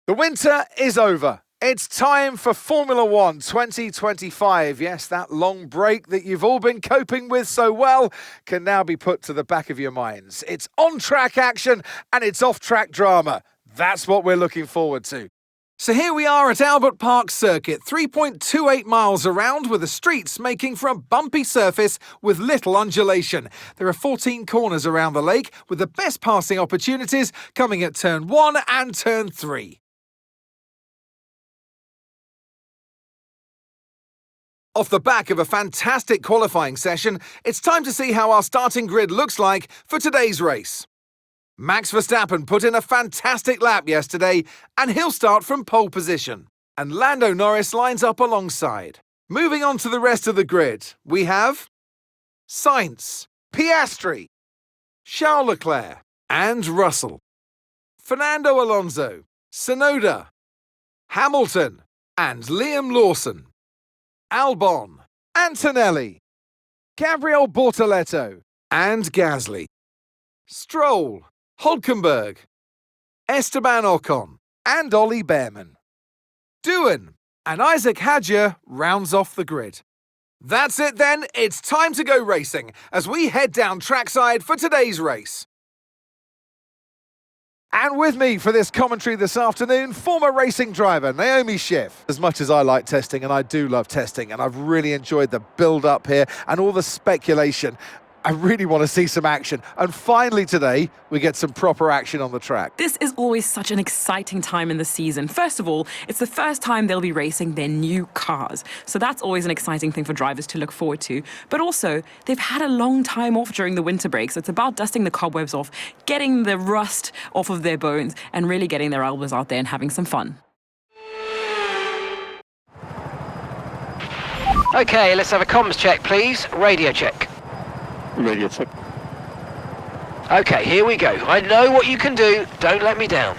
The winter is over. It's time for Formula One 2025. Yes, that long break that you've all been coping with so well can now be put to the back of your minds. It's on-track action and it's off-track drama. That's what we're looking forward to. So here we are at Albert Park Circuit, 3.28 miles around, with the streets making for a bumpy surface with little undulation. There are 14 corners around the lake, with the best passing opportunities coming at turn 1 and turn 3. Off the back of a fantastic qualifying session, it's time to see how our starting grid looks like for today's race. Max Verstappen put in a fantastic lap yesterday, and he'll start from pole position. And Lando Norris lines up alongside. Moving on to the rest of the grid, we have Sainz, Piastri, Charles Leclerc, and Russell. Fernando Alonso, Tsunoda, Hamilton, and Liam Lawson. Albon, Antonelli, Gabriel Bortoleto, and Gasly. Stroll, Hülkenberg, Esteban Ocon, and Ollie Behrman. Doohan and Isaac Hadjar rounds off the grid. That's it then, it's time to go racing as we head down trackside for today's race. And with me for this commentary this afternoon, former racing driver Naomi Schiff. As much as I like testing, and I do love testing, and I've really enjoyed the build-up here and all the speculation, I really want to see some action. And finally today, we get some proper action on the track. This is always such an exciting time in the season. First of all, it's the first time they'll be racing their new cars. So that's always an exciting thing for drivers to look forward to. But also, they've had a long time off during the winter break. So it's about dusting the cobwebs off, getting the rust off of their bones, and really getting their elbows out there and having some fun. Okay, let's have a comms check, please. Radio check. Radio check. Okay, here we go. I know what you can do. Don't let me down.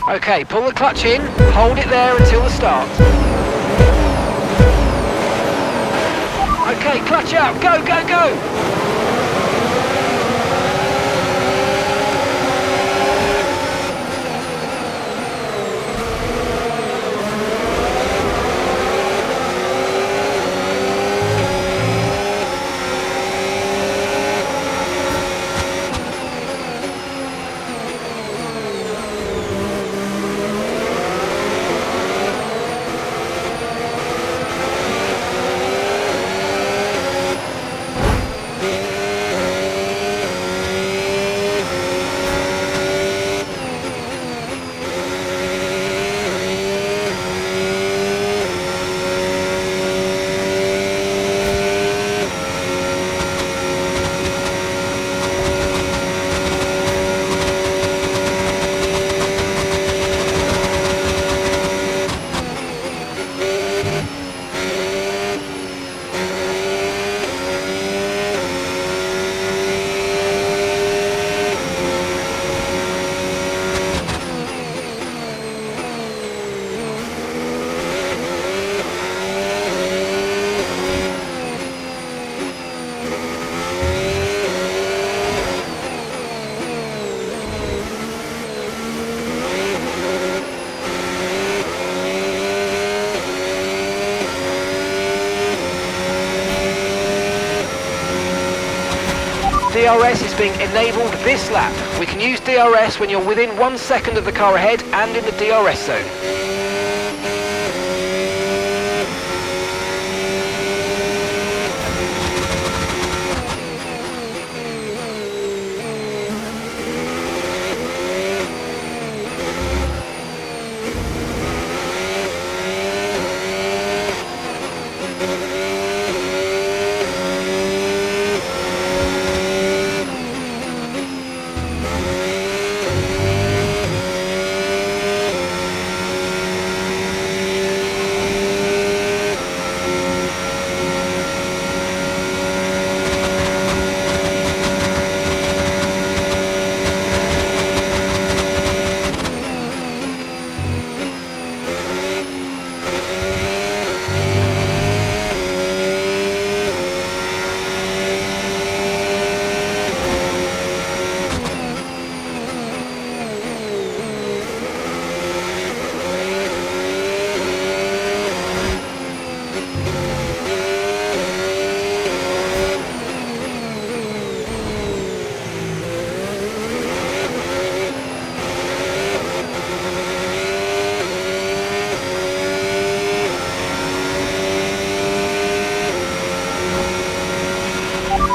Okay, pull the clutch in. Hold it there until the start. Okay, clutch out. Go, go, go. DRS is being enabled this lap. We can use DRS when you're within 1 second of the car ahead and in the DRS zone.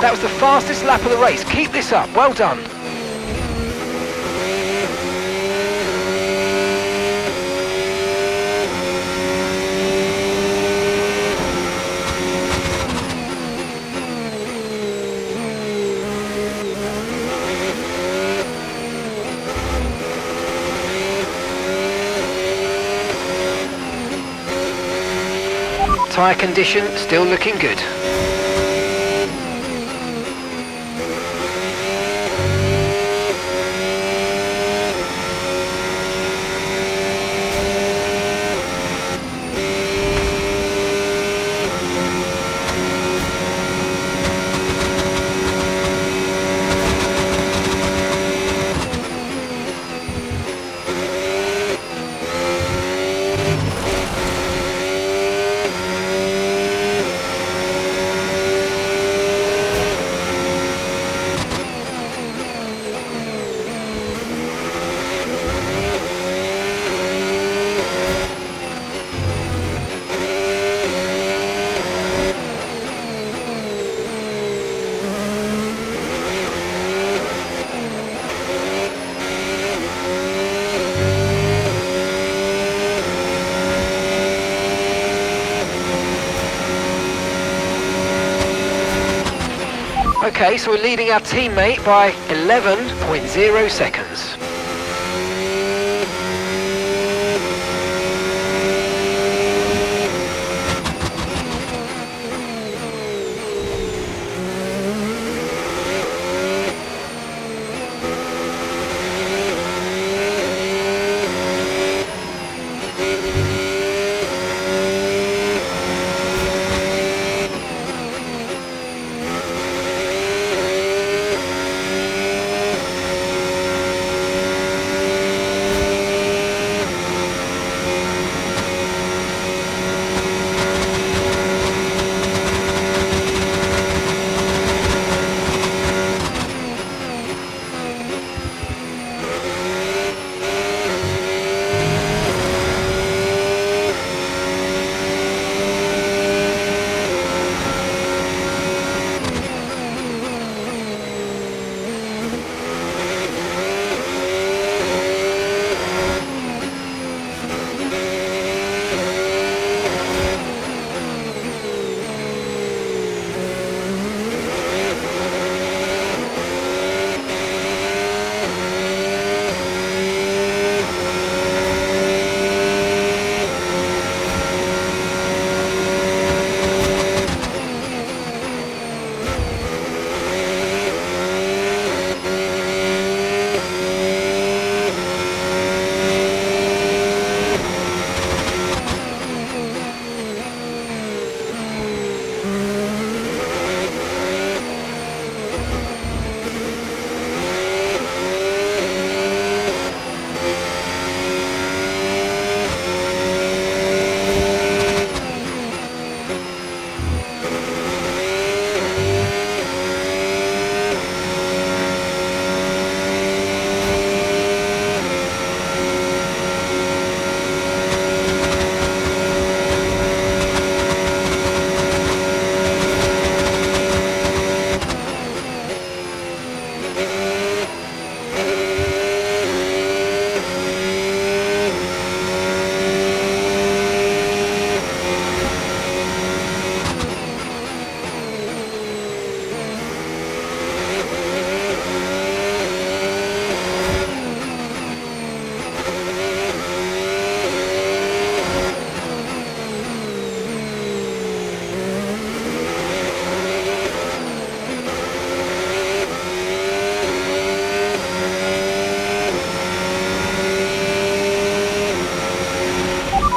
That was the fastest lap of the race. Keep this up. Well done. Tyre condition still looking good. Okay, so we're leading our teammate by 11.0 seconds.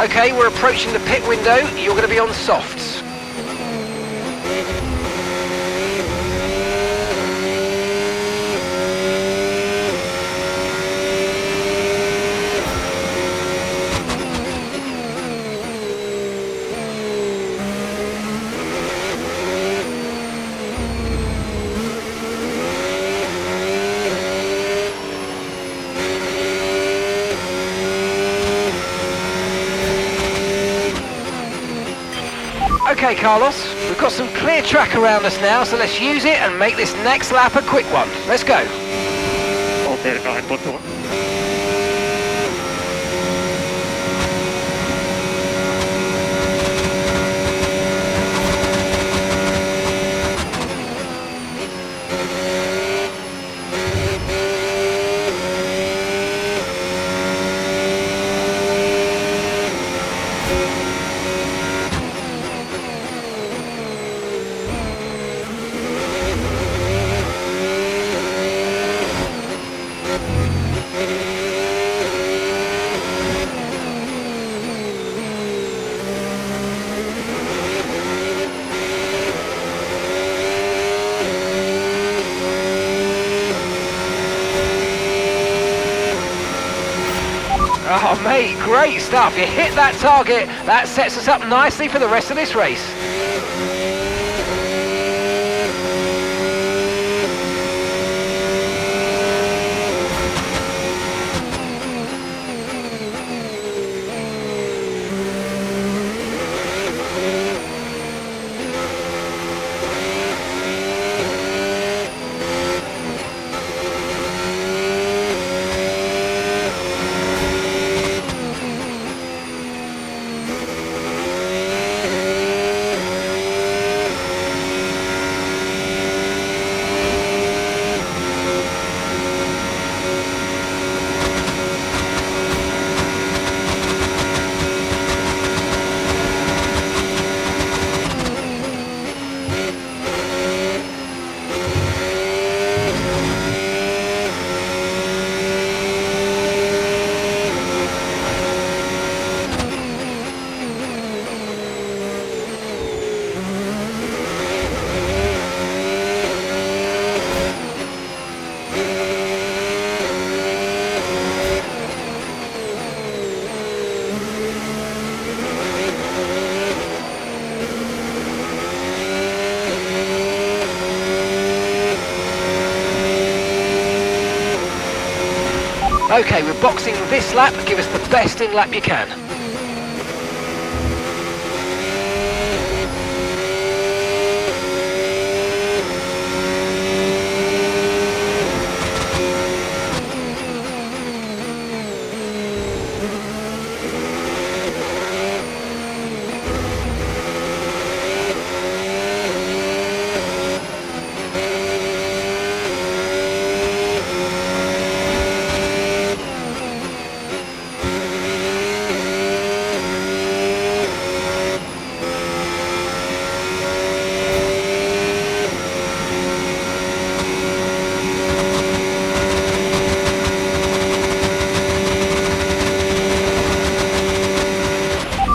Okay, we're approaching the pit window. You're going to be on softs. Okay, Okay, Carlos, we've got some clear track around us now, so let's use it and make this next lap a quick one. Let's go. Okay, I put one. Oh, mate, great stuff. You hit that target. That sets us up nicely for the rest of this race. Okay, we're boxing this lap. Give us the best in lap you can.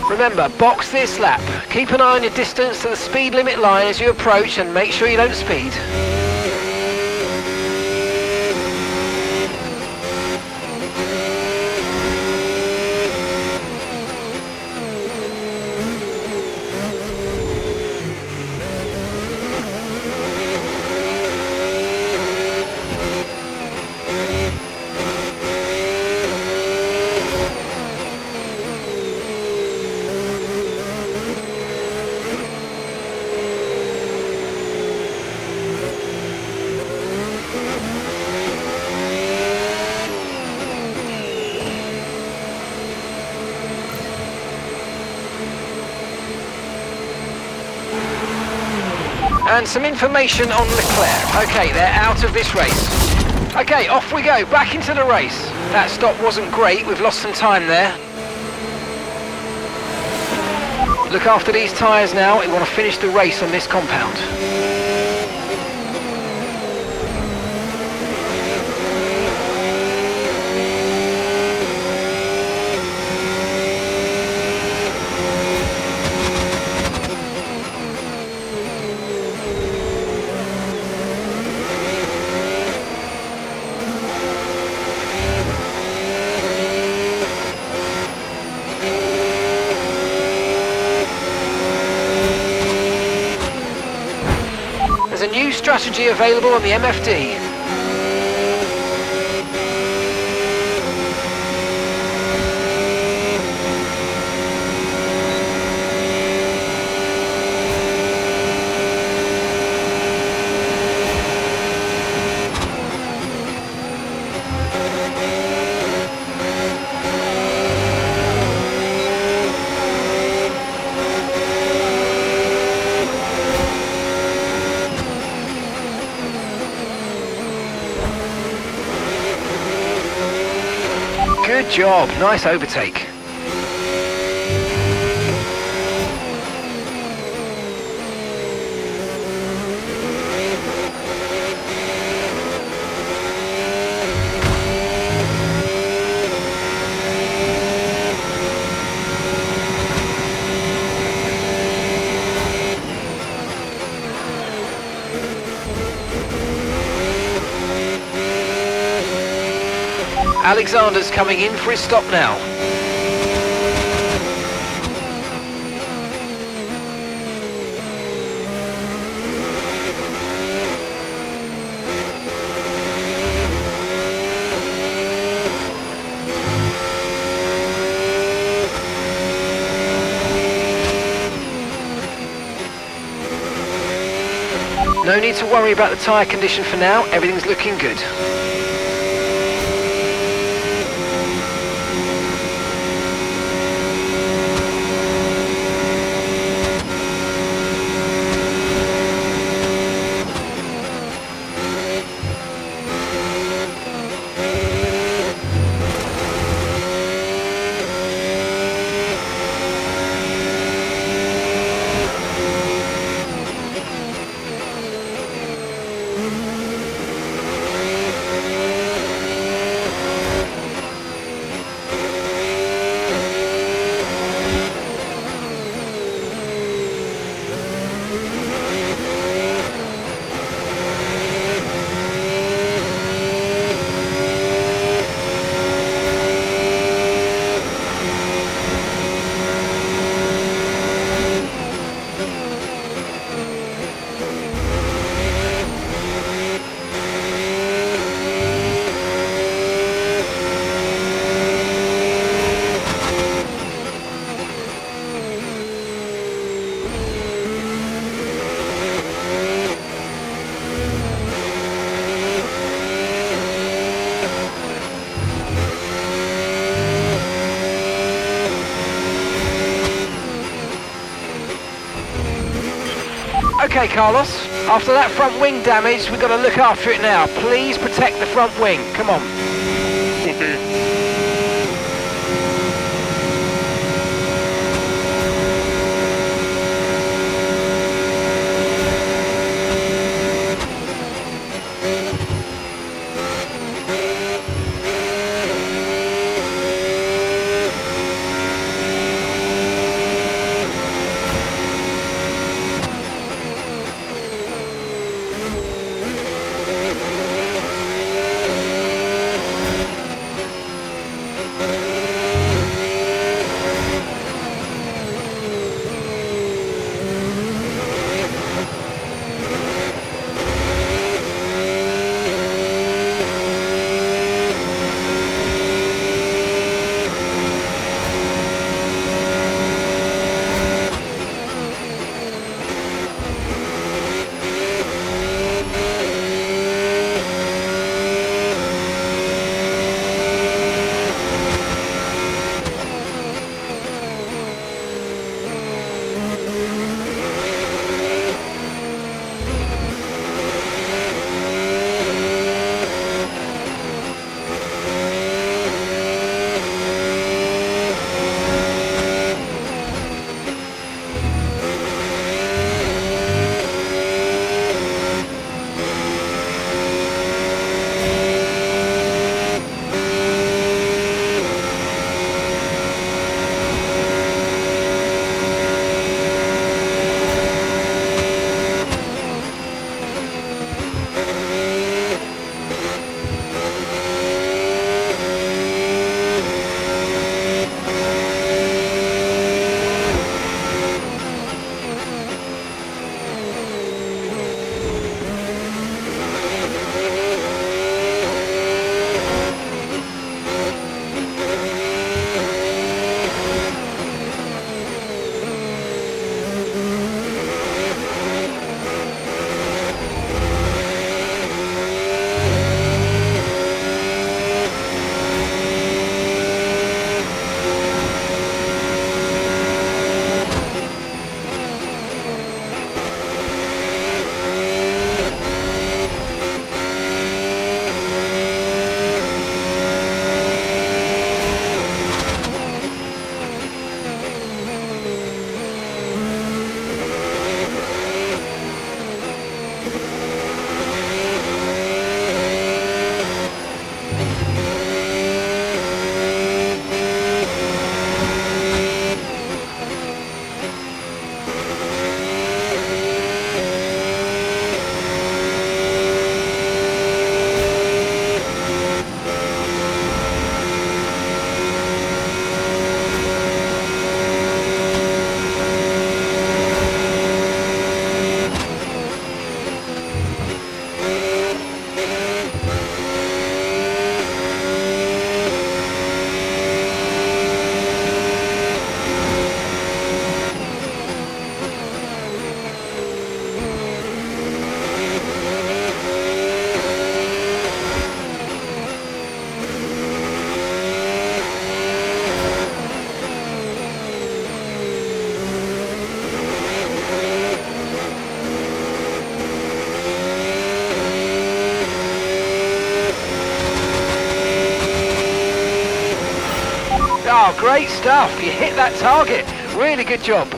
Remember, box this lap. Keep an eye on your distance to the speed limit line as you approach and make sure you don't speed. And some information on Leclerc. Okay, they're out of this race. Okay, off we go, back into the race. That stop wasn't great, we've lost some time there. Look after these tyres now, we want to finish the race on this compound. There's a new strategy available on the MFD. Good job, nice overtake. Alexander's coming in for his stop now. No need to worry about the tyre condition for now, everything's looking good. Okay, Carlos, after that front wing damage, we've got to look after it now. Please protect the front wing. Come on. Okay. Oh, great stuff. You hit that target. Really good job.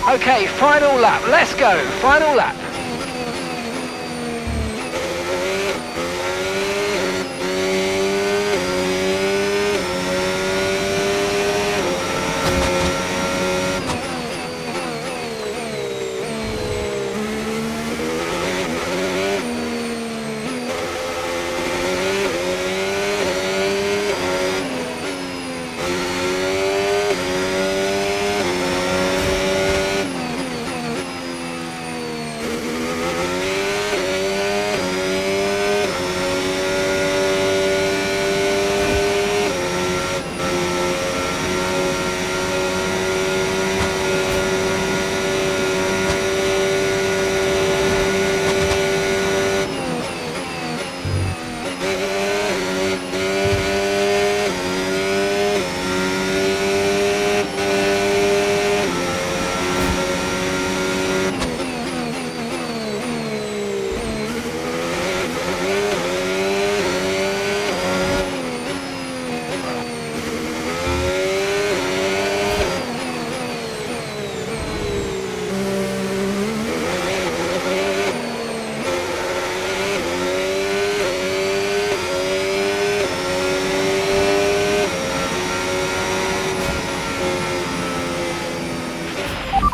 Okay, final lap. Let's go. Final lap.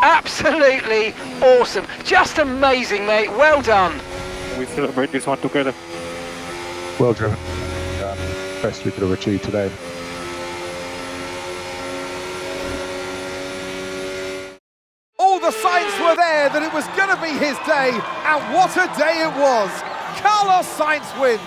Absolutely awesome. Just amazing, mate. Well done. We celebrate this one together. Well driven. Best we could have achieved today. All the signs were there that it was going to be his day, and what a day it was. Carlos Sainz wins.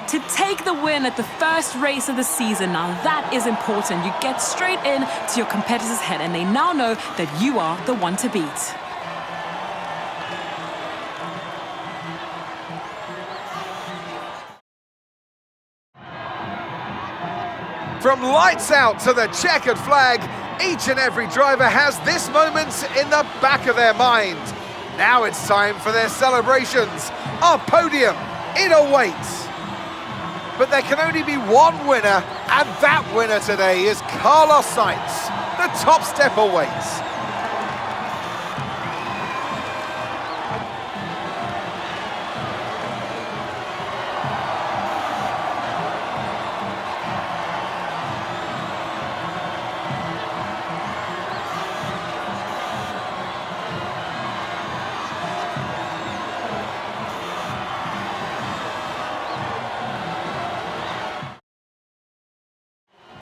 To take the win at the first race of the season, now that is important. You get straight in to your competitor's head and they now know that you are the one to beat. From lights out to the checkered flag, each and every driver has this moment in the back of their mind. Now it's time for their celebrations. Our podium, it awaits. But there can only be one winner, and that winner today is Carlos Sainz. The top step awaits.